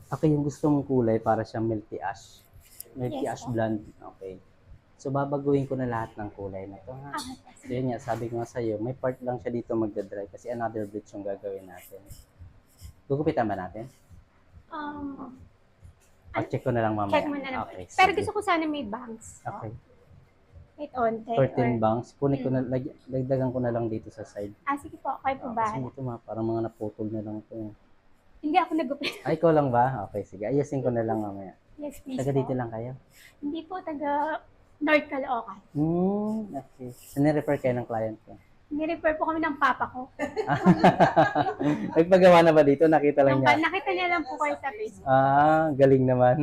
Okay, yung gusto mong kulay para siyang milky ash. Milky Yes ash po. blonde. Okay. So, babaguhin ko na lahat ng kulay na to, ha? Okay po. So, yun nga, sabi ko nga sa'yo, may part lang siya dito magdadry kasi another bleach yung gagawin natin. Gugupitan ba natin? Um, O, check ko na lang mamaya. check mo na lang. Okay, Pero sige. gusto ko sana may bangs. Okay. May onte. 13 bangs. Kunin ko na, Mm. dagdagan ko na lang dito sa side. Sige po, kayo po Kasi ba? ito parang mga naputol na lang ito. Hindi ako nagupit. Ay, ikaw lang ba? Okay, sige. Ayusin ko na lang mamaya. Yes, please Taga po. dito lang kayo? Hindi po, taga North Caloocan. Okay. Sinirefer kayo ng client ko. Nirefer po kami ng papa ko. Nagpagawa na ba dito? Nakita lang niya. Nakita niya lang po kayo sa Facebook. Galing naman.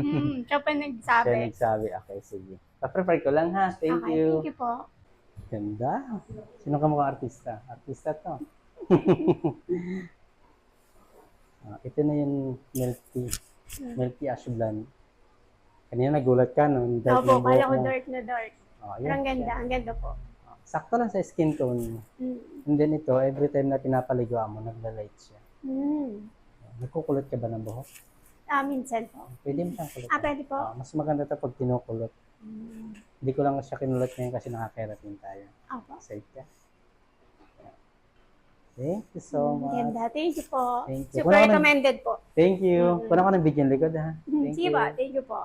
Siya pa Siya nagsabi. nagsabi. Okay, sige. Pa-prefer ko lang ha. Thank Okay, you. thank you po. Ganda. Sino ka mukhang artista? Artista to. Ito na yung milky ash blonde. Kanina nagulat ka, no? Dark Opo, na kala ko buhok mo. dark na dark. Pero Yan. ang ganda po. Sakto lang sa skin tone mo. And then ito, every time na pinapaliguan mo, nagla-light siya. Nagkukulot ka ba ng buhok? Minsan po. Pwede mo siyang kulot. Pwede po. Mas maganda ito pag kinukulot. Hindi ko lang siya kinulot ngayon kasi nakakeratin tayo. Opo. Save ka. Thank you so much. Ganda. Thank you po. Thank you. Super recommended po. Thank you. Kunan ko ng video likod, ha? Thank Sige you. po. Thank you po.